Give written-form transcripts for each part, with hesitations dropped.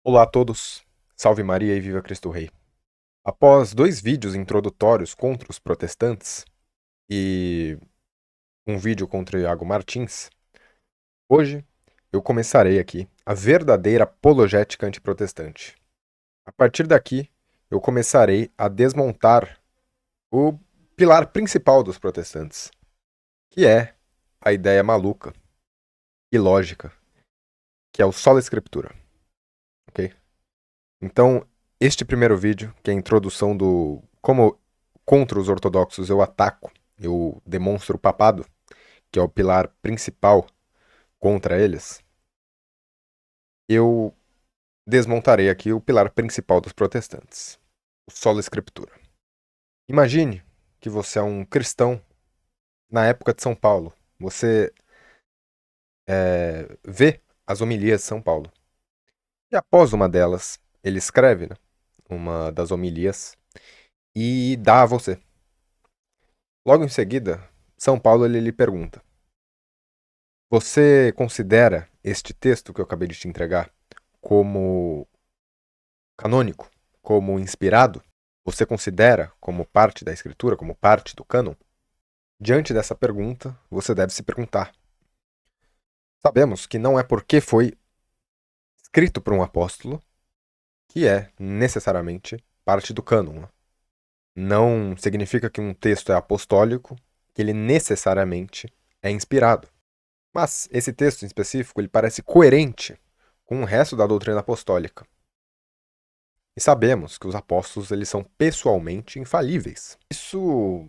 Olá a todos, salve Maria e viva Cristo Rei. Após 2 vídeos introdutórios contra os protestantes e um vídeo contra Iago Martins, hoje eu começarei aqui a verdadeira apologética antiprotestante. A partir daqui, eu começarei a desmontar o pilar principal dos protestantes, que é a ideia maluca e lógica, que é o sola escritura, ok? Então, este primeiro vídeo, que é a introdução do como contra os ortodoxos eu ataco, eu demonstro o papado, que é o pilar principal contra eles, eu desmontarei aqui o pilar principal dos protestantes, o sola escritura. Imagine que você é um cristão na época de São Paulo. Você vê as homilias de São Paulo. E após uma delas, ele escreve, né, uma das homilias e dá a você. Logo em seguida, São Paulo ele lhe pergunta: você considera este texto que eu acabei de te entregar como canônico, como inspirado? Você considera como parte da escritura, como parte do cânon? Diante dessa pergunta, você deve se perguntar: sabemos que não é porque foi escrito por um apóstolo que é necessariamente parte do cânon. Não significa que um texto é apostólico, que ele necessariamente é inspirado. Mas esse texto em específico ele parece coerente com o resto da doutrina apostólica. E sabemos que os apóstolos eles são pessoalmente infalíveis. Isso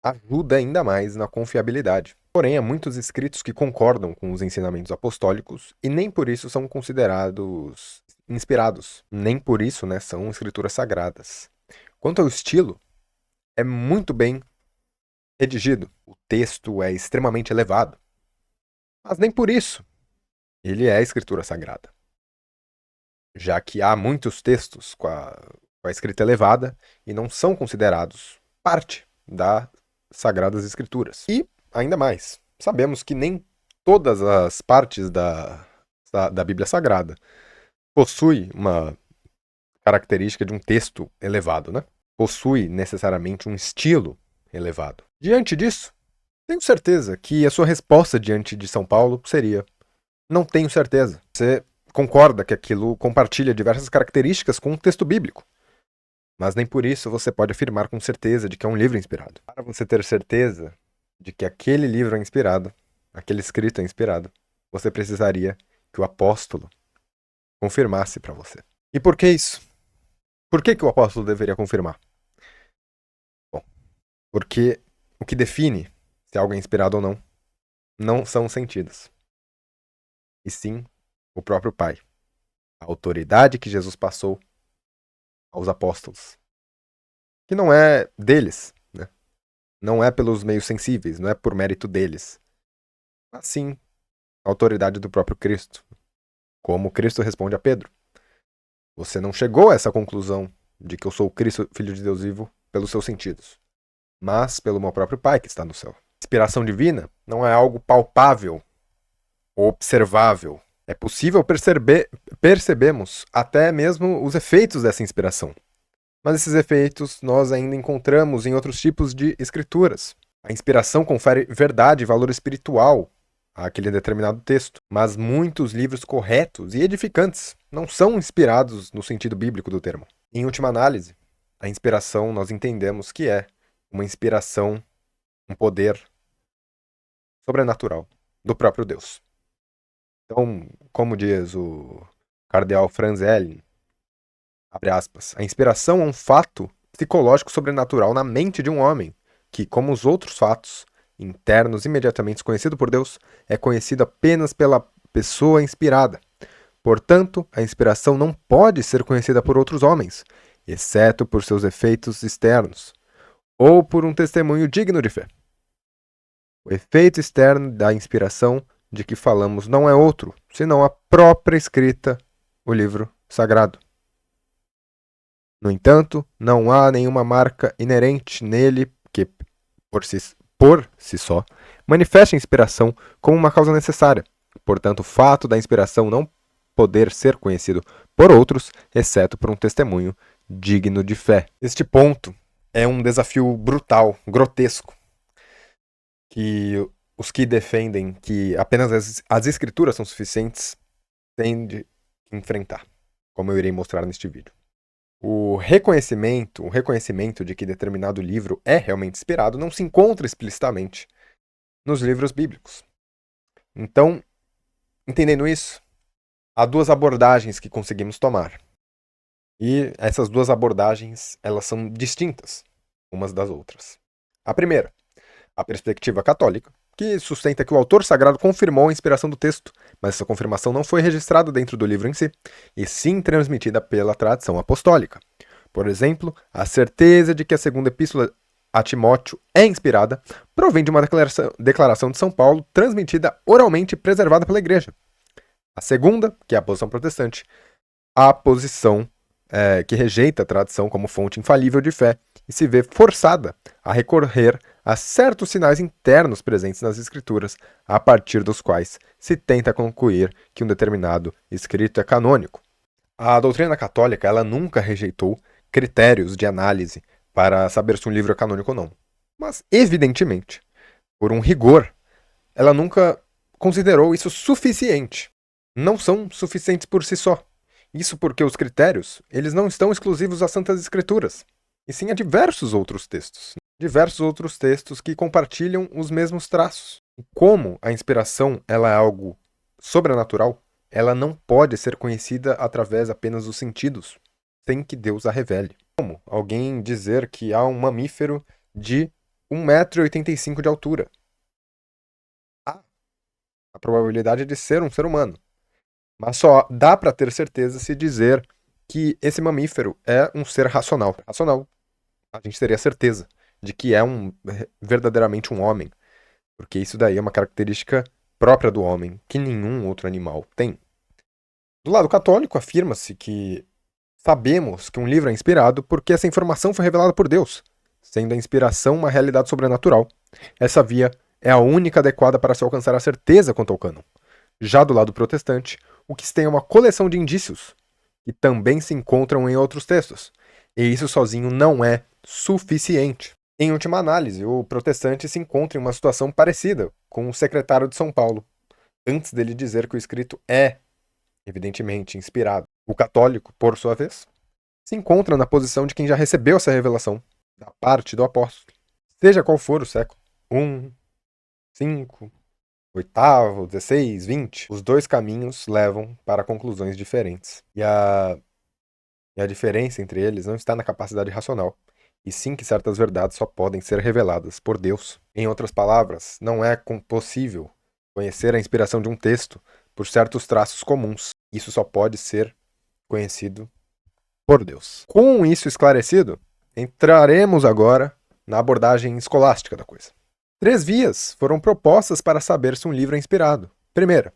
ajuda ainda mais na confiabilidade. Porém, há muitos escritos que concordam com os ensinamentos apostólicos e nem por isso são considerados inspirados. Nem por isso, né, são escrituras sagradas. Quanto ao estilo, é muito bem redigido. O texto é extremamente elevado. Mas nem por isso ele é escritura sagrada, já que há muitos textos com a escrita elevada e não são considerados parte das Sagradas Escrituras. E, ainda mais, sabemos que nem todas as partes da Bíblia Sagrada possui uma característica de um texto elevado, né? Possui necessariamente um estilo elevado. Diante disso, tenho certeza que a sua resposta diante de São Paulo seria: não tenho certeza. Você concorda que aquilo compartilha diversas características com o texto bíblico, mas nem por isso você pode afirmar com certeza de que é um livro inspirado. Para você ter certeza de que aquele livro é inspirado, aquele escrito é inspirado, você precisaria que o apóstolo confirmasse para você. E por que isso? Por que o apóstolo deveria confirmar? Bom, porque o que define se algo é inspirado ou não são os sentidos, e sim o próprio Pai. A autoridade que Jesus passou aos apóstolos, que não é deles, né? Não é pelos meios sensíveis, não é por mérito deles, mas sim a autoridade do próprio Cristo. Como Cristo responde a Pedro: você não chegou a essa conclusão de que eu sou o Cristo, Filho de Deus vivo, pelos seus sentidos, mas pelo meu próprio Pai que está no céu. Inspiração divina não é algo palpável ou observável. É possível percebemos até mesmo os efeitos dessa inspiração. Mas esses efeitos nós ainda encontramos em outros tipos de escrituras. A inspiração confere verdade e valor espiritual àquele determinado texto, mas muitos livros corretos e edificantes não são inspirados no sentido bíblico do termo. Em última análise, a inspiração nós entendemos que é uma inspiração, um poder sobrenatural do próprio Deus. Então, como diz o cardeal Franz Helen, abre aspas, a inspiração é um fato psicológico sobrenatural na mente de um homem, que, como os outros fatos internos imediatamente conhecido por Deus, é conhecido apenas pela pessoa inspirada. Portanto, a inspiração não pode ser conhecida por outros homens, exceto por seus efeitos externos, ou por um testemunho digno de fé. O efeito externo da inspiração de que falamos não é outro, senão a própria escrita, o livro sagrado. No entanto, não há nenhuma marca inerente nele que, por si só, manifeste a inspiração como uma causa necessária. Portanto, o fato da inspiração não poder ser conhecido por outros, exceto por um testemunho digno de fé. Este ponto é um desafio brutal, grotesco, que os que defendem que apenas as escrituras são suficientes têm de enfrentar, como eu irei mostrar neste vídeo. O reconhecimento de que determinado livro é realmente inspirado não se encontra explicitamente nos livros bíblicos. Então, entendendo isso, há duas abordagens que conseguimos tomar. E essas duas abordagens, elas são distintas umas das outras. A primeira, a perspectiva católica, que sustenta que o autor sagrado confirmou a inspiração do texto, mas essa confirmação não foi registrada dentro do livro em si, e sim transmitida pela tradição apostólica. Por exemplo, a certeza de que a segunda epístola a Timóteo é inspirada provém de uma declaração de São Paulo transmitida oralmente e preservada pela igreja. A segunda, que é a posição protestante, a posição que rejeita a tradição como fonte infalível de fé e se vê forçada a recorrer a certos sinais internos presentes nas escrituras, a partir dos quais se tenta concluir que um determinado escrito é canônico. A doutrina católica ela nunca rejeitou critérios de análise para saber se um livro é canônico ou não. Mas, evidentemente, por um rigor, ela nunca considerou isso suficiente. Não são suficientes por si só. Isso porque os critérios, eles não estão exclusivos às Santas Escrituras, e sim a diversos outros textos. Diversos outros textos que compartilham os mesmos traços. E como a inspiração ela é algo sobrenatural, ela não pode ser conhecida através apenas dos sentidos, sem que Deus a revele. Como alguém dizer que há um mamífero de 1,85 m de altura? Há a probabilidade de ser um ser humano. Mas só dá para ter certeza se dizer que esse mamífero é um ser racional. Racional. A gente teria certeza de que é verdadeiramente um homem. Porque isso daí é uma característica própria do homem, que nenhum outro animal tem. Do lado católico, afirma-se que sabemos que um livro é inspirado porque essa informação foi revelada por Deus, sendo a inspiração uma realidade sobrenatural. Essa via é a única adequada para se alcançar a certeza quanto ao cânon. Já do lado protestante, o que se tem é uma coleção de indícios, que também se encontram em outros textos, e isso sozinho não é suficiente. Em última análise, o protestante se encontra em uma situação parecida com o secretário de São Paulo, antes dele dizer que o escrito é, evidentemente, inspirado. O católico, por sua vez, se encontra na posição de quem já recebeu essa revelação, da parte do apóstolo. Seja qual for o século, 1, 5, 8º, 16, 20, os dois caminhos levam para conclusões diferentes. E a diferença entre eles não está na capacidade racional, e sim que certas verdades só podem ser reveladas por Deus. Em outras palavras, não é possível conhecer a inspiração de um texto por certos traços comuns. Isso só pode ser conhecido por Deus. Com isso esclarecido, entraremos agora na abordagem escolástica da coisa. 3 vias foram propostas para saber se um livro é inspirado. Primeira,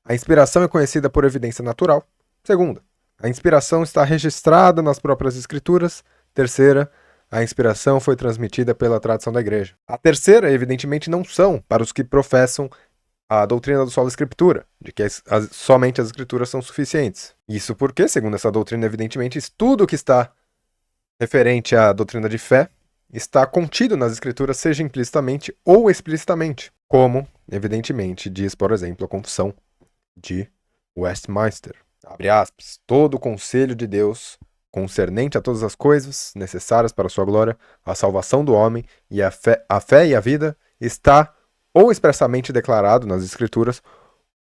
a inspiração é conhecida por evidência natural. Segunda, a inspiração está registrada nas próprias escrituras. Terceira, a inspiração foi transmitida pela tradição da igreja. A terceira, evidentemente, não são para os que professam a doutrina do sola escritura, de que somente as escrituras são suficientes. Isso porque, segundo essa doutrina, evidentemente, tudo que está referente à doutrina de fé está contido nas escrituras, seja implicitamente ou explicitamente, como, evidentemente, diz, por exemplo, a Confissão de Westminster. Abre aspas, todo o conselho de Deus, concernente a todas as coisas necessárias para a sua glória, a salvação do homem e a fé e a vida, está ou expressamente declarado nas escrituras,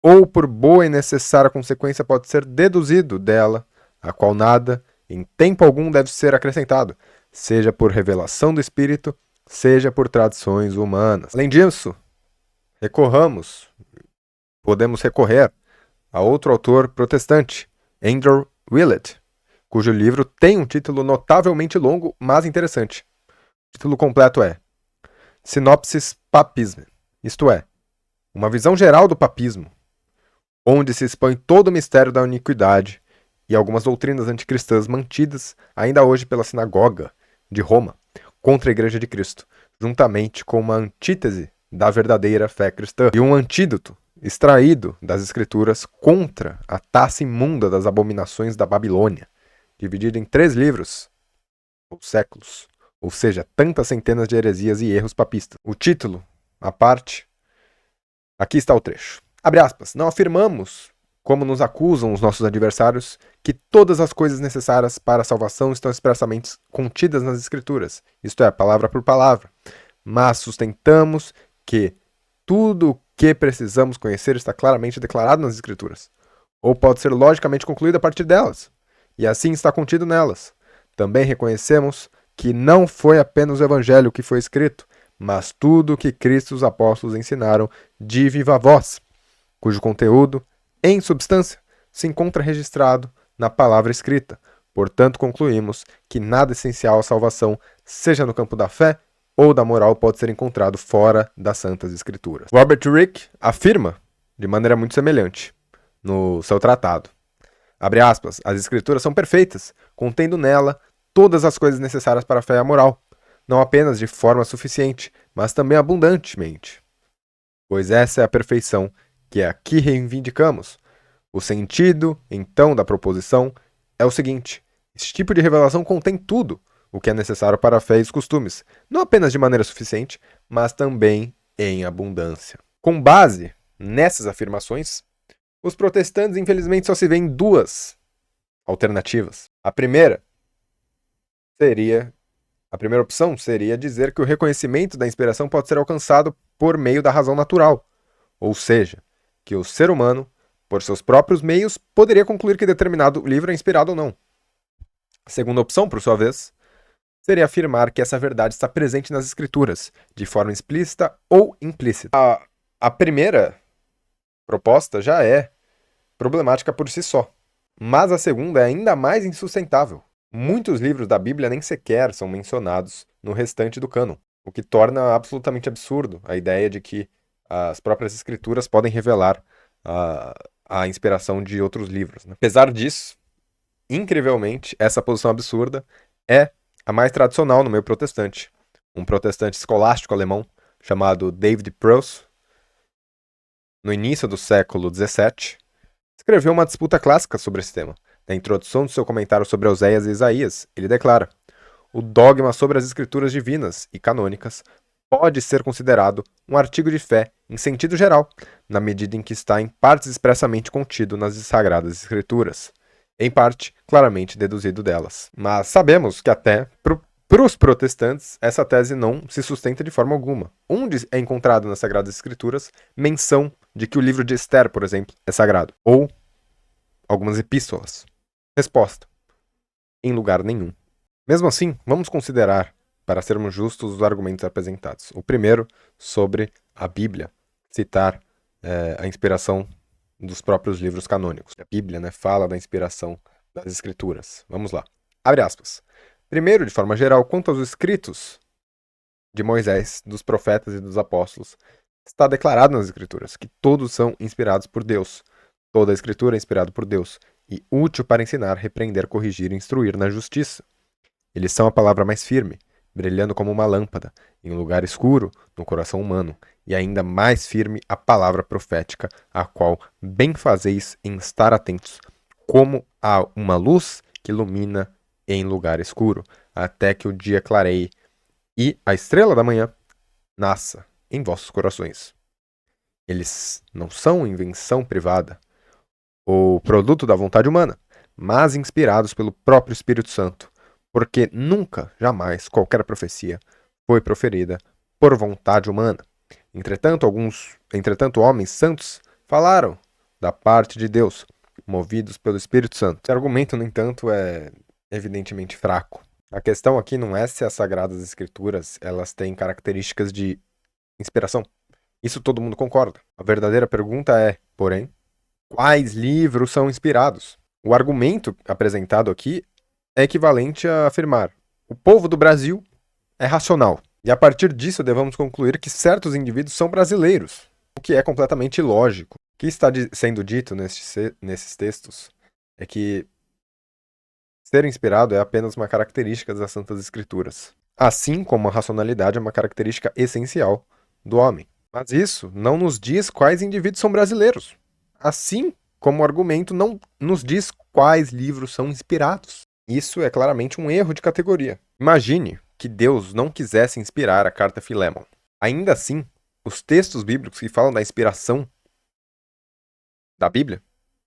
ou por boa e necessária consequência pode ser deduzido dela, a qual nada, em tempo algum, deve ser acrescentado, seja por revelação do Espírito, seja por tradições humanas. Além disso, podemos recorrer a outro autor protestante, Andrew Willett, cujo livro tem um título notavelmente longo, mas interessante. O título completo é Synopsis Papism, isto é, uma visão geral do papismo, onde se expõe todo o mistério da iniquidade e algumas doutrinas anticristãs mantidas ainda hoje pela sinagoga de Roma contra a Igreja de Cristo, juntamente com uma antítese da verdadeira fé cristã e um antídoto extraído das Escrituras contra a taça imunda das abominações da Babilônia, dividido em 3 livros, ou séculos, ou seja, tantas centenas de heresias e erros papistas. O título, a parte, aqui está o trecho. Abre aspas, não afirmamos, como nos acusam os nossos adversários, que todas as coisas necessárias para a salvação estão expressamente contidas nas Escrituras, isto é, palavra por palavra, mas sustentamos que tudo o que precisamos conhecer está claramente declarado nas Escrituras, ou pode ser logicamente concluído a partir delas, e assim está contido nelas. Também reconhecemos que não foi apenas o Evangelho que foi escrito, mas tudo o que Cristo e os apóstolos ensinaram de viva voz, cujo conteúdo, em substância, se encontra registrado na palavra escrita. Portanto, concluímos que nada essencial à salvação, seja no campo da fé ou da moral, pode ser encontrado fora das Santas Escrituras. Robert Rick afirma, de maneira muito semelhante, no seu tratado, abre aspas, as Escrituras são perfeitas, contendo nela todas as coisas necessárias para a fé e a moral, não apenas de forma suficiente, mas também abundantemente. Pois essa é a perfeição que aqui reivindicamos. O sentido, então, da proposição é o seguinte: esse tipo de revelação contém tudo o que é necessário para a fé e os costumes, não apenas de maneira suficiente, mas também em abundância. Com base nessas afirmações, os protestantes, infelizmente, só se veem 2 alternativas. A primeira opção seria dizer que o reconhecimento da inspiração pode ser alcançado por meio da razão natural, ou seja, que o ser humano, por seus próprios meios, poderia concluir que determinado livro é inspirado ou não. A segunda opção, por sua vez, seria afirmar que essa verdade está presente nas Escrituras, de forma explícita ou implícita. A primeira proposta já é problemática por si só, mas a segunda é ainda mais insustentável. Muitos livros da Bíblia nem sequer são mencionados no restante do cânon, o que torna absolutamente absurdo a ideia de que as próprias Escrituras podem revelar a inspiração de outros livros, né? Apesar disso, incrivelmente, essa posição absurda é a mais tradicional no meio protestante. Um protestante escolástico alemão chamado David Preuss, no início do século XVII, escreveu uma disputa clássica sobre esse tema. Na introdução do seu comentário sobre Oséias e Isaías, ele declara: o dogma sobre as escrituras divinas e canônicas pode ser considerado um artigo de fé em sentido geral, na medida em que está em partes expressamente contido nas sagradas escrituras, em parte claramente deduzido delas. Mas sabemos que até para os protestantes essa tese não se sustenta de forma alguma. Onde é encontrado nas sagradas escrituras menção de que o livro de Esther, por exemplo, é sagrado? Ou algumas epístolas? Resposta: em lugar nenhum. Mesmo assim, vamos considerar, para sermos justos, os argumentos apresentados. O primeiro, sobre a Bíblia, citar a inspiração dos próprios livros canônicos. A Bíblia, né, fala da inspiração das Escrituras. Vamos lá. Abre aspas. Primeiro, de forma geral, quanto aos escritos de Moisés, dos profetas e dos apóstolos, está declarado nas Escrituras que todos são inspirados por Deus. Toda a Escritura é inspirada por Deus e útil para ensinar, repreender, corrigir e instruir na justiça. Eles são a palavra mais firme, brilhando como uma lâmpada, em um lugar escuro, no coração humano, e ainda mais firme a palavra profética, a qual bem fazeis em estar atentos, como a uma luz que ilumina em lugar escuro, até que o dia clareie e a estrela da manhã nasça em vossos corações. Eles não são invenção privada, ou produto da vontade humana, mas inspirados pelo próprio Espírito Santo, porque nunca, jamais, qualquer profecia foi proferida por vontade humana. Entretanto, homens santos falaram da parte de Deus, movidos pelo Espírito Santo. Esse argumento, no entanto, é evidentemente fraco. A questão aqui não é se as Sagradas Escrituras elas têm características de inspiração. Isso todo mundo concorda. A verdadeira pergunta é, porém, quais livros são inspirados? O argumento apresentado aqui é equivalente a afirmar: o povo do Brasil é racional. E a partir disso devemos concluir que certos indivíduos são brasileiros, o que é completamente ilógico. O que está sendo dito nesses textos é que ser inspirado é apenas uma característica das Santas Escrituras, assim como a racionalidade é uma característica essencial do homem. Mas isso não nos diz quais indivíduos são brasileiros. Assim como o argumento não nos diz quais livros são inspirados. Isso é claramente um erro de categoria. Imagine que Deus não quisesse inspirar a carta Filémon. Ainda assim, os textos bíblicos que falam da inspiração da Bíblia,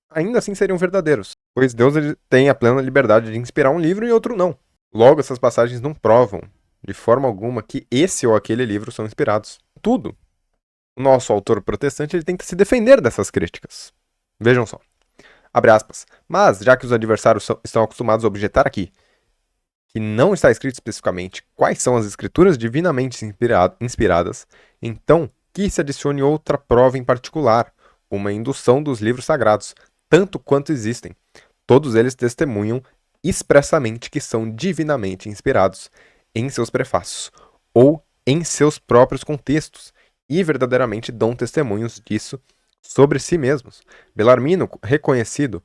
ainda assim seriam verdadeiros, pois Deus ele tem a plena liberdade de inspirar um livro e outro não. Logo, essas passagens não provam, de forma alguma, que esse ou aquele livro são inspirados. Tudo. O nosso autor protestante ele tenta se defender dessas críticas. Vejam só. Abre aspas. Mas, já que os adversários estão acostumados a objetar aqui que não está escrito especificamente quais são as escrituras divinamente inspiradas, então que se adicione outra prova em particular, uma indução dos livros sagrados, tanto quanto existem. Todos eles testemunham expressamente que são divinamente inspirados em seus prefácios ou em seus próprios contextos e verdadeiramente dão testemunhos disso sobre si mesmos. Belarmino, reconhecida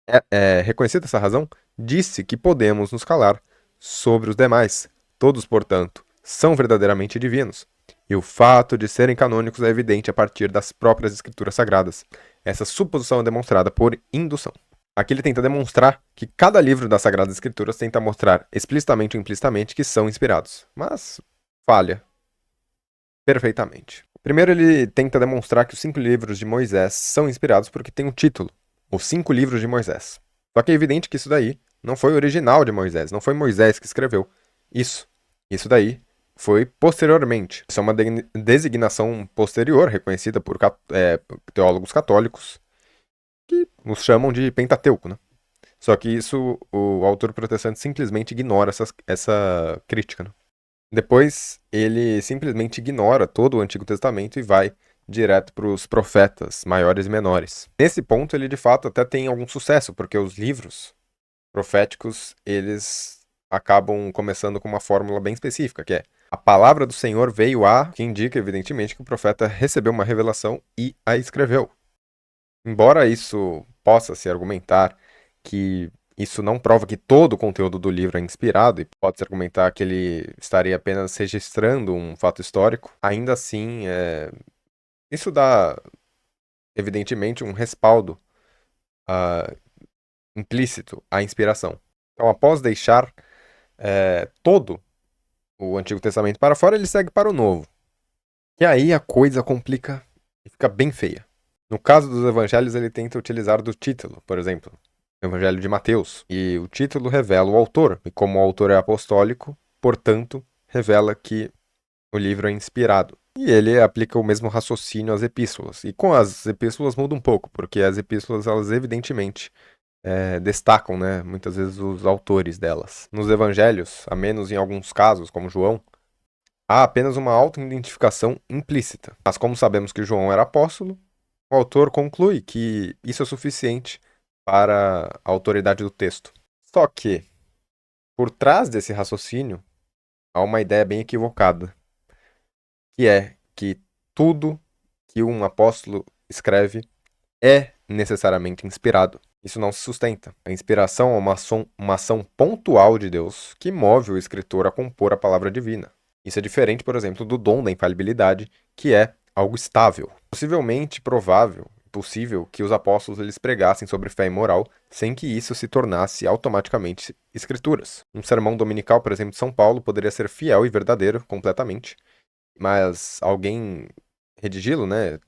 essa razão, disse que podemos nos calar sobre os demais. Todos, portanto, são verdadeiramente divinos. E o fato de serem canônicos é evidente a partir das próprias escrituras sagradas. Essa suposição é demonstrada por indução. Aqui ele tenta demonstrar que cada livro das Sagradas Escrituras tenta mostrar explicitamente ou implicitamente que são inspirados, mas falha perfeitamente. Primeiro ele tenta demonstrar que os 5 livros de Moisés são inspirados porque tem um título, Os 5 Livros de Moisés. Só que é evidente que isso daí não foi original de Moisés, não foi Moisés que escreveu isso. Isso daí foi posteriormente. Isso é uma designação posterior, reconhecida por teólogos católicos, que nos chamam de Pentateuco, né? Só que isso, o autor protestante simplesmente ignora essa crítica, né? Depois, ele simplesmente ignora todo o Antigo Testamento e vai direto para os profetas maiores e menores. Nesse ponto, ele de fato até tem algum sucesso, porque os livros proféticos, eles acabam começando com uma fórmula bem específica, que é a palavra do Senhor veio a, que indica evidentemente que o profeta recebeu uma revelação e a escreveu. Embora isso possa se argumentar que isso não prova que todo o conteúdo do livro é inspirado e pode-se argumentar que ele estaria apenas registrando um fato histórico, ainda assim, isso dá, evidentemente, um respaldo implícito à inspiração. Então, após deixar todo o Antigo Testamento para fora, ele segue para o Novo. E aí a coisa complica e fica bem feia. No caso dos evangelhos, ele tenta utilizar do título, por exemplo, Evangelho de Mateus. E o título revela o autor. E como o autor é apostólico, portanto, revela que o livro é inspirado. E ele aplica o mesmo raciocínio às epístolas. E com as epístolas muda um pouco, porque as epístolas, elas evidentemente destacam, né, muitas vezes os autores delas. Nos evangelhos, a menos em alguns casos, como João, há apenas uma auto-identificação implícita. Mas como sabemos que João era apóstolo, o autor conclui que isso é suficiente para a autoridade do texto. Só que, por trás desse raciocínio, há uma ideia bem equivocada, que é que tudo que um apóstolo escreve é necessariamente inspirado. Isso não se sustenta. A inspiração é uma ação pontual de Deus que move o escritor a compor a palavra divina. Isso é diferente, por exemplo, do dom da infalibilidade, que é algo estável. Possivelmente provável, possível, que os apóstolos eles pregassem sobre fé e moral sem que isso se tornasse automaticamente escrituras. Um sermão dominical, por exemplo, de São Paulo poderia ser fiel e verdadeiro completamente, mas alguém redigi-lo, né,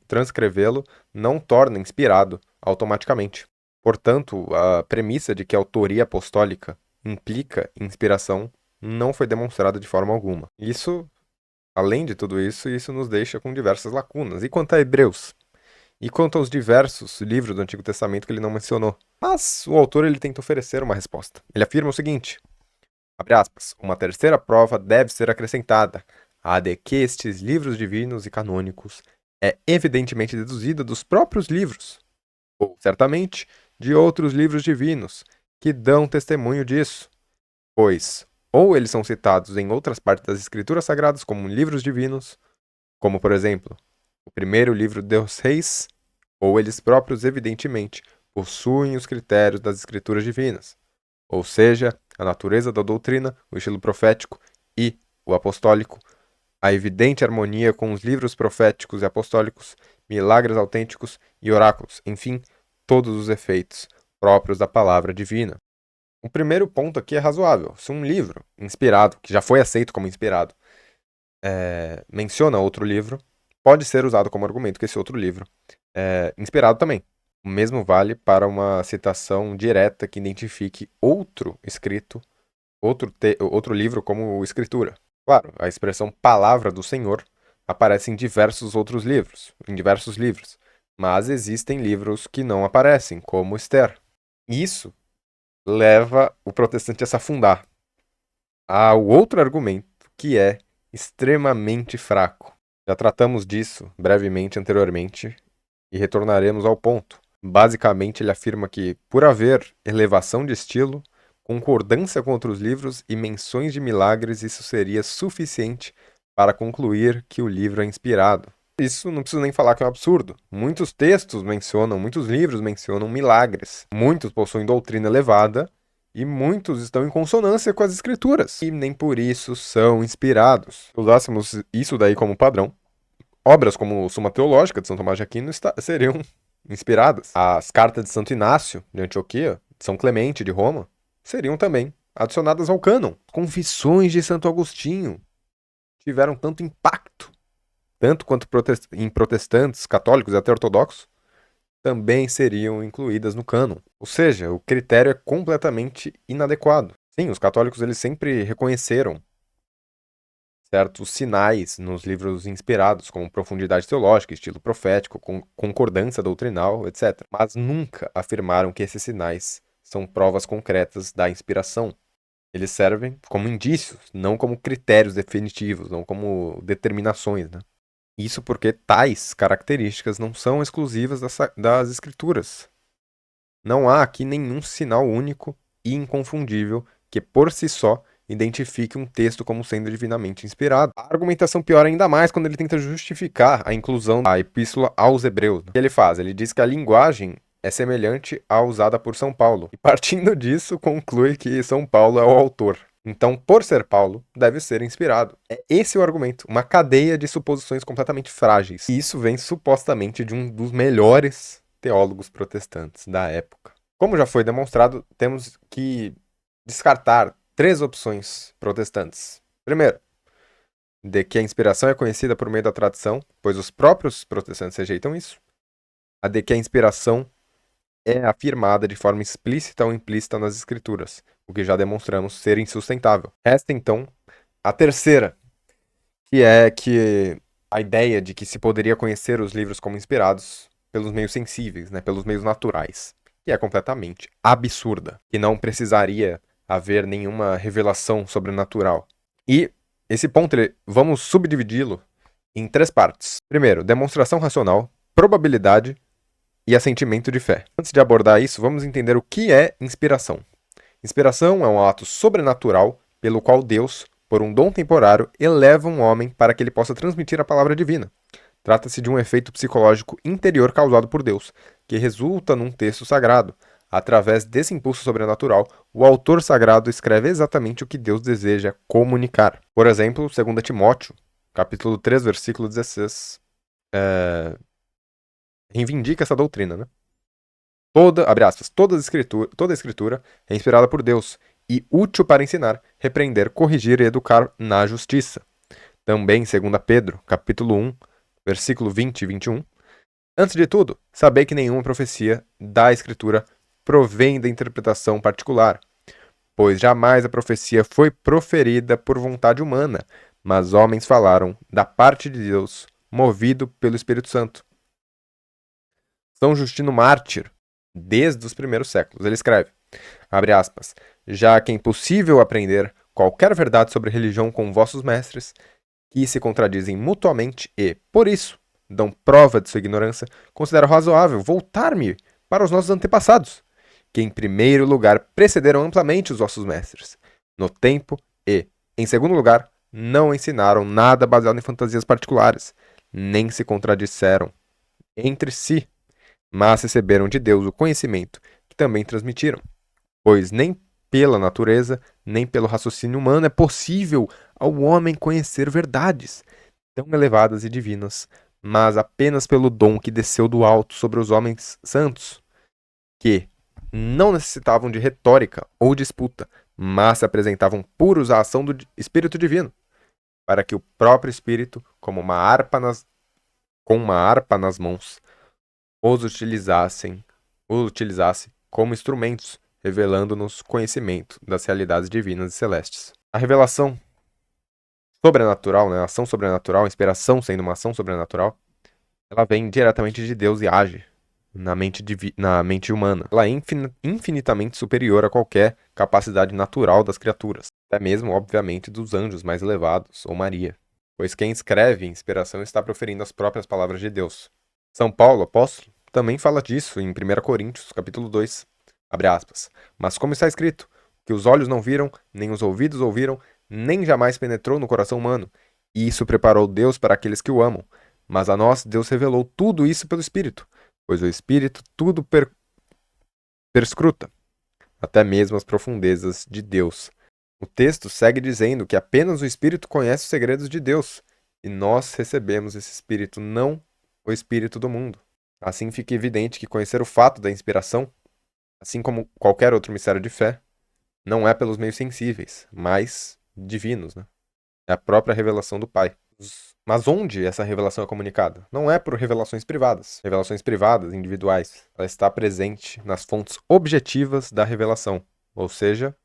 transcrevê-lo, não torna inspirado automaticamente. Portanto, a premissa de que a autoria apostólica implica inspiração não foi demonstrada de forma alguma. Isso, além de tudo isso, isso nos deixa com diversas lacunas. E quanto a Hebreus? E quanto aos diversos livros do Antigo Testamento que ele não mencionou? Mas o autor ele tenta oferecer uma resposta. Ele afirma o seguinte, abre aspas, uma terceira prova deve ser acrescentada, a de que estes livros divinos e canônicos é evidentemente deduzida dos próprios livros, ou certamente de outros livros divinos, que dão testemunho disso, pois ou eles são citados em outras partes das Escrituras Sagradas como livros divinos, como por exemplo, o primeiro livro dos Reis, ou eles próprios evidentemente possuem os critérios das Escrituras divinas, ou seja, a natureza da doutrina, o estilo profético e o apostólico, a evidente harmonia com os livros proféticos e apostólicos, milagres autênticos e oráculos, enfim, todos os efeitos próprios da palavra divina. O primeiro ponto aqui é razoável. Se um livro inspirado, que já foi aceito como inspirado, menciona outro livro, pode ser usado como argumento que esse outro livro é inspirado também. O mesmo vale para uma citação direta que identifique outro escrito, outro livro como escritura. Claro, a expressão palavra do Senhor aparece em diversos livros, mas existem livros que não aparecem, como Esther. Isso leva o protestante a se afundar ao outro argumento, que é extremamente fraco. Já tratamos disso brevemente anteriormente e retornaremos ao ponto. Basicamente, ele afirma que, por haver elevação de estilo, concordância com outros livros e menções de milagres, isso seria suficiente para concluir que o livro é inspirado. Isso não preciso nem falar que é um absurdo. Muitos livros mencionam milagres. Muitos possuem doutrina elevada e muitos estão em consonância com as escrituras. E nem por isso são inspirados. Se usássemos isso daí como padrão, obras como Suma Teológica de São Tomás de Aquino seriam inspiradas. As cartas de Santo Inácio de Antioquia, de São Clemente de Roma, seriam também adicionadas ao cânon. Confissões de Santo Agostinho tiveram tanto impacto, tanto quanto em protestantes, católicos e até ortodoxos, também seriam incluídas no cânon. Ou seja, o critério é completamente inadequado. Sim, os católicos eles sempre reconheceram certos sinais nos livros inspirados, como profundidade teológica, estilo profético, concordância doutrinal, etc. Mas nunca afirmaram que esses sinais são provas concretas da inspiração. Eles servem como indícios, não como critérios definitivos, não como determinações, né? Isso porque tais características não são exclusivas das escrituras. Não há aqui nenhum sinal único e inconfundível que, por si só, identifique um texto como sendo divinamente inspirado. A argumentação piora ainda mais quando ele tenta justificar a inclusão da epístola aos Hebreus. O que ele faz? Ele diz que a linguagem é semelhante à usada por São Paulo. E partindo disso, conclui que São Paulo é o autor. Então, por ser Paulo, deve ser inspirado. É esse o argumento, uma cadeia de suposições completamente frágeis. E isso vem supostamente de um dos melhores teólogos protestantes da época. Como já foi demonstrado, temos que descartar 3 opções protestantes. Primeiro, de que a inspiração é conhecida por meio da tradição, pois os próprios protestantes rejeitam isso. A de que a inspiração é afirmada de forma explícita ou implícita nas escrituras, o que já demonstramos ser insustentável. Resta, então, a terceira, que é que a ideia de que se poderia conhecer os livros como inspirados pelos meios sensíveis, né, pelos meios naturais, que é completamente absurda, que não precisaria haver nenhuma revelação sobrenatural. E esse ponto, vamos subdividi-lo em 3 partes. Primeiro, demonstração racional, probabilidade e assentimento de fé. Antes de abordar isso, vamos entender o que é inspiração. Inspiração é um ato sobrenatural pelo qual Deus, por um dom temporário, eleva um homem para que ele possa transmitir a palavra divina. Trata-se de um efeito psicológico interior causado por Deus, que resulta num texto sagrado. Através desse impulso sobrenatural, o autor sagrado escreve exatamente o que Deus deseja comunicar. Por exemplo, 2 Timóteo, capítulo 3, versículo 16, reivindica essa doutrina, né? Abre aspas, toda a escritura é inspirada por Deus e útil para ensinar, repreender, corrigir e educar na justiça. Também, 2 Pedro, capítulo 1, versículo 20 e 21. Antes de tudo, sabei que nenhuma profecia da escritura provém da interpretação particular, pois jamais a profecia foi proferida por vontade humana, mas homens falaram da parte de Deus, movido pelo Espírito Santo. São Justino Mártir, desde os primeiros séculos, ele escreve, abre aspas, já que é impossível aprender qualquer verdade sobre religião com vossos mestres, que se contradizem mutuamente e, por isso, dão prova de sua ignorância, considero razoável voltar-me para os nossos antepassados, que em primeiro lugar precederam amplamente os vossos mestres, no tempo e, em segundo lugar, não ensinaram nada baseado em fantasias particulares, nem se contradisseram entre si, mas receberam de Deus o conhecimento que também transmitiram, pois nem pela natureza, nem pelo raciocínio humano é possível ao homem conhecer verdades tão elevadas e divinas, mas apenas pelo dom que desceu do alto sobre os homens santos, que não necessitavam de retórica ou disputa, mas se apresentavam puros à ação do Espírito Divino, para que o próprio Espírito, com uma harpa nas mãos, os utilizasse como instrumentos, revelando-nos conhecimento das realidades divinas e celestes. A revelação sobrenatural, a ação sobrenatural, a inspiração sendo uma ação sobrenatural, ela vem diretamente de Deus e age na mente humana. Ela é infinitamente superior a qualquer capacidade natural das criaturas, até mesmo, obviamente, dos anjos mais elevados, ou Maria, pois quem escreve em inspiração está proferindo as próprias palavras de Deus. São Paulo, apóstolo, também fala disso em 1 Coríntios, capítulo 2, abre aspas, mas como está escrito, que os olhos não viram, nem os ouvidos ouviram, nem jamais penetrou no coração humano, e isso preparou Deus para aqueles que o amam. Mas a nós Deus revelou tudo isso pelo Espírito, pois o Espírito tudo perscruta, até mesmo as profundezas de Deus. O texto segue dizendo que apenas o Espírito conhece os segredos de Deus, e nós recebemos esse Espírito, não o Espírito do mundo. Assim fica evidente que conhecer o fato da inspiração, assim como qualquer outro mistério de fé, não é pelos meios sensíveis, mas divinos, É a própria revelação do Pai. Mas onde essa revelação é comunicada? Não é por revelações privadas. Revelações privadas, individuais. Ela está presente nas fontes objetivas da revelação, ou seja,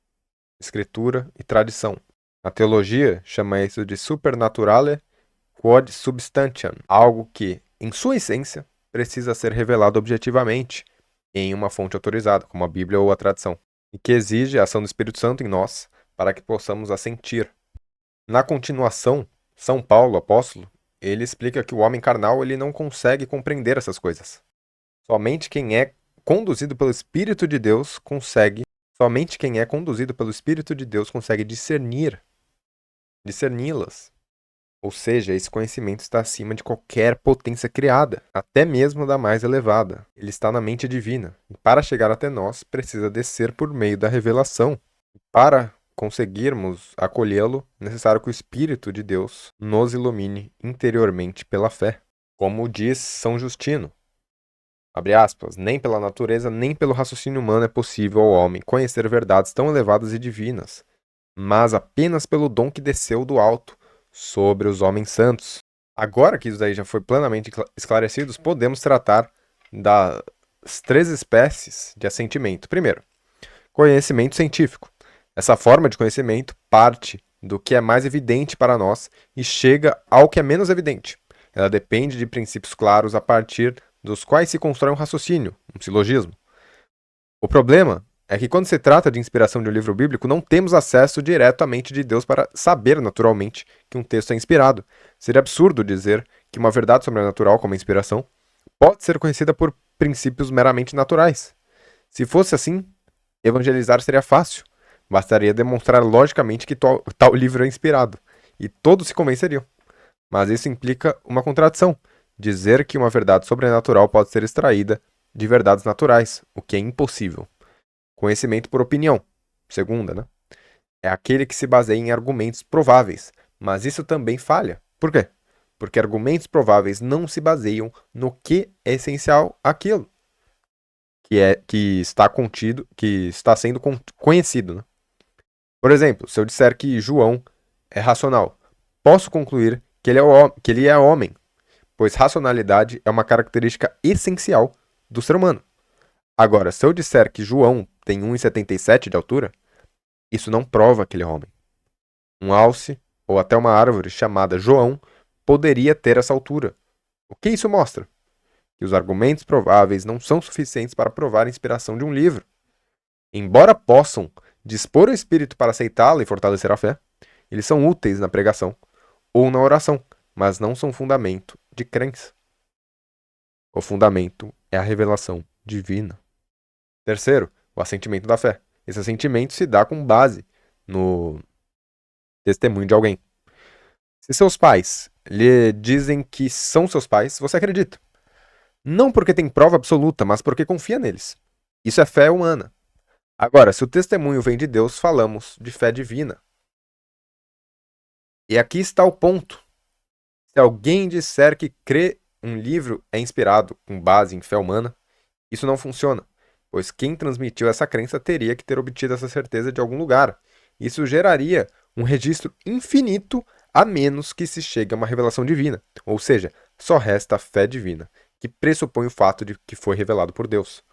escritura e tradição. A teologia chama isso de supernaturale quod substantiam, algo que, em sua essência, precisa ser revelado objetivamente em uma fonte autorizada, como a Bíblia ou a tradição, e que exige a ação do Espírito Santo em nós para que possamos assentir. Na continuação, São Paulo, apóstolo, ele explica que o homem carnal ele não consegue compreender essas coisas. Somente quem é conduzido pelo Espírito de Deus consegue discerni-las. Ou seja, esse conhecimento está acima de qualquer potência criada, até mesmo da mais elevada. Ele está na mente divina. E para chegar até nós, precisa descer por meio da revelação. Para conseguirmos acolhê-lo, é necessário que o Espírito de Deus nos ilumine interiormente pela fé. Como diz São Justino, abre aspas, nem pela natureza, nem pelo raciocínio humano é possível ao homem conhecer verdades tão elevadas e divinas, mas apenas pelo dom que desceu do alto sobre os homens santos. Agora que isso daí já foi plenamente esclarecidos, podemos tratar das 3 espécies de assentimento. Primeiro, conhecimento científico. Essa forma de conhecimento parte do que é mais evidente para nós e chega ao que é menos evidente. Ela depende de princípios claros a partir dos quais se constrói um raciocínio, um silogismo. O problema é que quando se trata de inspiração de um livro bíblico, não temos acesso direto à mente de Deus para saber naturalmente que um texto é inspirado. Seria absurdo dizer que uma verdade sobrenatural, como a inspiração, pode ser conhecida por princípios meramente naturais. Se fosse assim, evangelizar seria fácil. Bastaria demonstrar logicamente que tal livro é inspirado, e todos se convenceriam. Mas isso implica uma contradição, dizer que uma verdade sobrenatural pode ser extraída de verdades naturais, o que é impossível. Conhecimento por opinião, segunda, é aquele que se baseia em argumentos prováveis, mas isso também falha. Por quê? Porque argumentos prováveis não se baseiam no que é essencial àquilo, que está sendo conhecido, Por exemplo, se eu disser que João é racional, posso concluir que ele é homem, pois racionalidade é uma característica essencial do ser humano. Agora, se eu disser que João tem 1,77 de altura, isso não prova que ele é homem. Um alce, ou até uma árvore chamada João, poderia ter essa altura. O que isso mostra? Que os argumentos prováveis não são suficientes para provar a inspiração de um livro. Embora possam dispor o espírito para aceitá-la e fortalecer a fé, eles são úteis na pregação ou na oração, mas não são fundamento de crença. O fundamento é a revelação divina. Terceiro, o assentimento da fé. Esse assentimento se dá com base no testemunho de alguém. Se seus pais lhe dizem que são seus pais, você acredita. Não porque tem prova absoluta, mas porque confia neles. Isso é fé humana. Agora, se o testemunho vem de Deus, falamos de fé divina. E aqui está o ponto. Se alguém disser que crê um livro é inspirado com base em fé humana, isso não funciona, pois quem transmitiu essa crença teria que ter obtido essa certeza de algum lugar. Isso geraria um registro infinito a menos que se chegue a uma revelação divina, ou seja, só resta a fé divina, que pressupõe o fato de que foi revelado por Deus.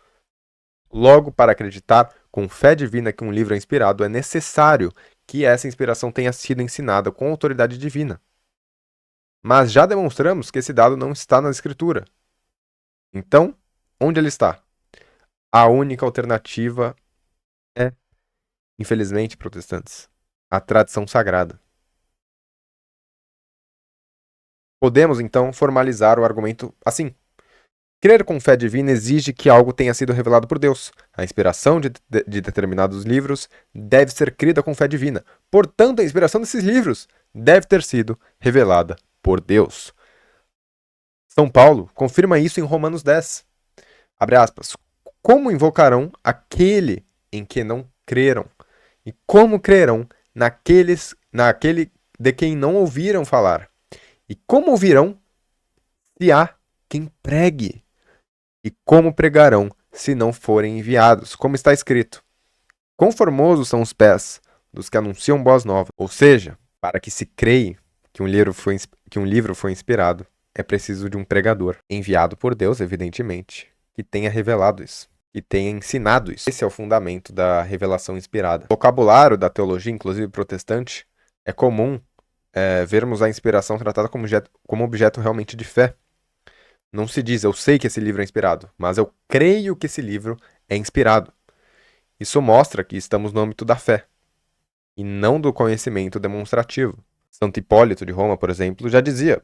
Logo, para acreditar com fé divina que um livro é inspirado, é necessário que essa inspiração tenha sido ensinada com autoridade divina. Mas já demonstramos que esse dado não está na Escritura. Então, onde ele está? A única alternativa é, infelizmente, protestantes, a tradição sagrada. Podemos, então, formalizar o argumento assim. Crer com fé divina exige que algo tenha sido revelado por Deus. A inspiração de determinados livros deve ser crida com fé divina. Portanto, a inspiração desses livros deve ter sido revelada por Deus. São Paulo confirma isso em Romanos 10. Abre aspas. Como invocarão aquele em que não creram? E como crerão naquele de quem não ouviram falar? E como ouvirão se há quem pregue? E como pregarão se não forem enviados? Como está escrito: quão formosos são os pés dos que anunciam boas novas. Ou seja, para que se creia que um livro foi inspirado, é preciso de um pregador, enviado por Deus, evidentemente, que tenha revelado isso, que tenha ensinado isso. Esse é o fundamento da revelação inspirada. No vocabulário da teologia, inclusive protestante, é comum vermos a inspiração tratada como objeto realmente de fé. Não se diz, eu sei que esse livro é inspirado, mas eu creio que esse livro é inspirado. Isso mostra que estamos no âmbito da fé, e não do conhecimento demonstrativo. Santo Hipólito de Roma, por exemplo, já dizia,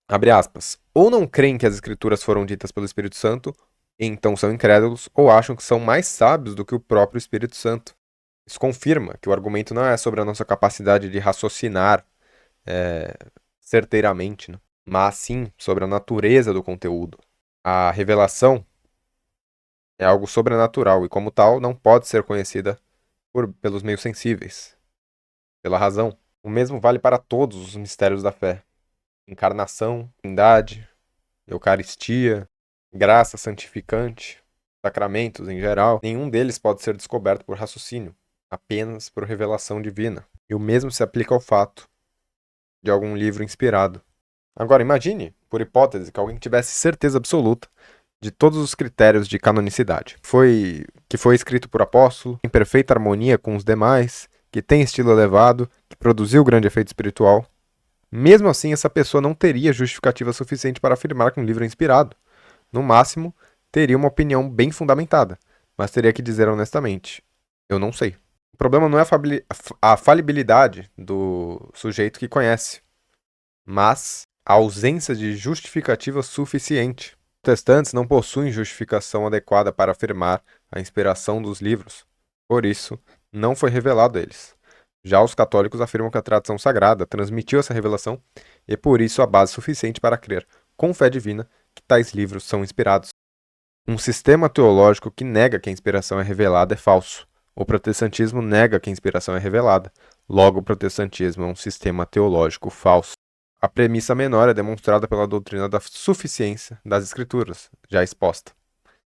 abre aspas, ou não creem que as escrituras foram ditas pelo Espírito Santo, e então são incrédulos, ou acham que são mais sábios do que o próprio Espírito Santo. Isso confirma que o argumento não é sobre a nossa capacidade de raciocinar certeiramente, né? Mas sim sobre a natureza do conteúdo. A revelação é algo sobrenatural e, como tal, não pode ser conhecida pelos meios sensíveis, pela razão. O mesmo vale para todos os mistérios da fé: encarnação, trindade, eucaristia, graça santificante, sacramentos em geral. Nenhum deles pode ser descoberto por raciocínio, apenas por revelação divina. E o mesmo se aplica ao fato de algum livro inspirado. Agora, imagine, por hipótese, que alguém tivesse certeza absoluta de todos os critérios de canonicidade. Que foi escrito por apóstolo, em perfeita harmonia com os demais, que tem estilo elevado, que produziu grande efeito espiritual. Mesmo assim, essa pessoa não teria justificativa suficiente para afirmar que um livro é inspirado. No máximo, teria uma opinião bem fundamentada, mas teria que dizer honestamente: eu não sei. O problema não é a falibilidade do sujeito que conhece, mas a ausência de justificativa suficiente. Os protestantes não possuem justificação adequada para afirmar a inspiração dos livros. Por isso, não foi revelado a eles. Já os católicos afirmam que a tradição sagrada transmitiu essa revelação e por isso a base suficiente para crer, com fé divina, que tais livros são inspirados. Um sistema teológico que nega que a inspiração é revelada é falso. O protestantismo nega que a inspiração é revelada. Logo, o protestantismo é um sistema teológico falso. A premissa menor é demonstrada pela doutrina da suficiência das Escrituras, já exposta.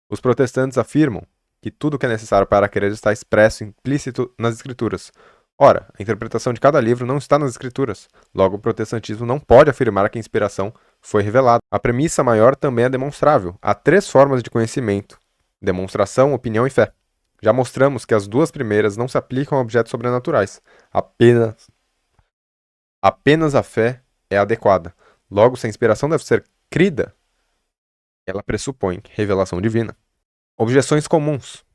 Os protestantes afirmam que tudo o que é necessário para crer está expresso, implícito nas Escrituras. Ora, a interpretação de cada livro não está nas Escrituras. Logo, o protestantismo não pode afirmar que a inspiração foi revelada. A premissa maior também é demonstrável. Há 3 formas de conhecimento: demonstração, opinião e fé. Já mostramos que as 2 primeiras não se aplicam a objetos sobrenaturais. Apenas a fé é adequada. Logo, se a inspiração deve ser crida, ela pressupõe revelação divina. Objeções comuns.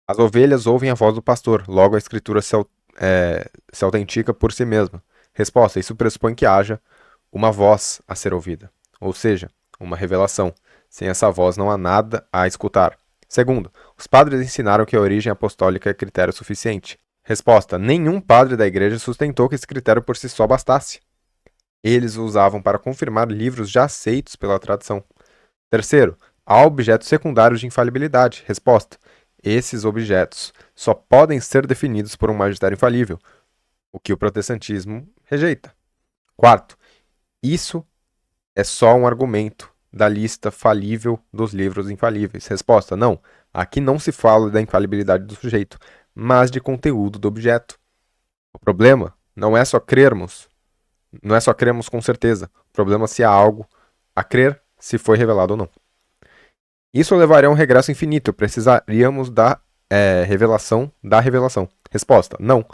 As ovelhas ouvem a voz do pastor, logo a escritura se autentica por si mesma. Resposta: isso pressupõe que haja uma voz a ser ouvida, ou seja, uma revelação. Sem essa voz não há nada a escutar. Segundo, os padres ensinaram que a origem apostólica é critério suficiente. Resposta: nenhum padre da igreja sustentou que esse critério por si só bastasse. Eles o usavam para confirmar livros já aceitos pela tradição. Terceiro, há objetos secundários de infalibilidade. Resposta: esses objetos só podem ser definidos por um magistério infalível, o que o protestantismo rejeita. Quarto, isso é só um argumento da lista falível dos livros infalíveis. Resposta: não. Aqui não se fala da infalibilidade do sujeito, mas de conteúdo do objeto. O problema não é só crermos com certeza. O problema é se há algo a crer, se foi revelado ou não. Isso levaria a um regresso infinito. Precisaríamos da revelação da revelação. Resposta: não.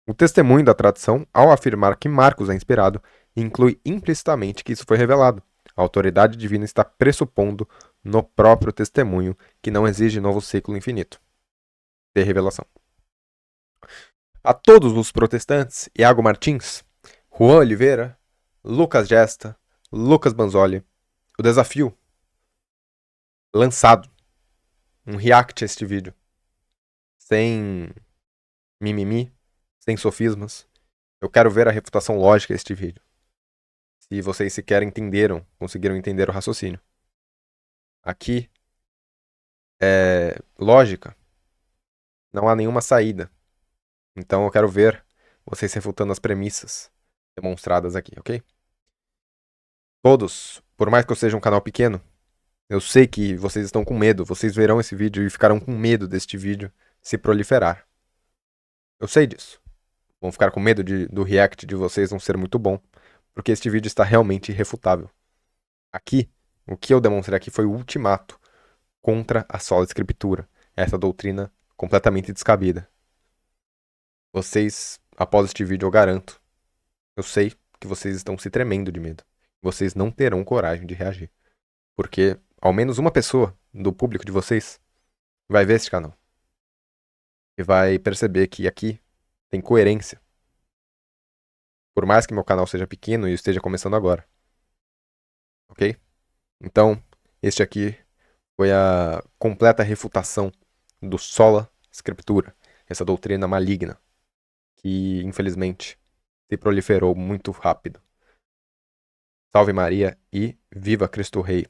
O testemunho da tradição, ao afirmar que Marcos é inspirado, inclui implicitamente que isso foi revelado. A autoridade divina está pressupondo no próprio testemunho, que não exige novo ciclo infinito de revelação. A todos os protestantes, Iago Martins, Juan Oliveira, Lucas Gesta, Lucas Banzoli, o desafio lançado, um react a este vídeo, sem mimimi, sem sofismas. Eu quero ver a refutação lógica deste vídeo. Se vocês sequer conseguiram entender o raciocínio. Aqui é lógica. Não há nenhuma saída. Então eu quero ver vocês refutando as premissas demonstradas aqui, ok? Todos, por mais que eu seja um canal pequeno, eu sei que vocês estão com medo. Vocês verão esse vídeo e ficarão com medo deste vídeo se proliferar. Eu sei disso. Vão ficar com medo do react de vocês não ser muito bom, porque este vídeo está realmente irrefutável. Aqui, o que eu demonstrei aqui foi o ultimato contra a sola escritura, essa doutrina completamente descabida. Vocês, após este vídeo, eu garanto, eu sei que vocês estão se tremendo de medo. Vocês não terão coragem de reagir, porque ao menos uma pessoa do público de vocês vai ver este canal e vai perceber que aqui tem coerência. Por mais que meu canal seja pequeno e eu esteja começando agora. Ok? Então, este aqui foi a completa refutação do sola scriptura, essa doutrina maligna que, infelizmente, se proliferou muito rápido. Salve Maria e viva Cristo Rei!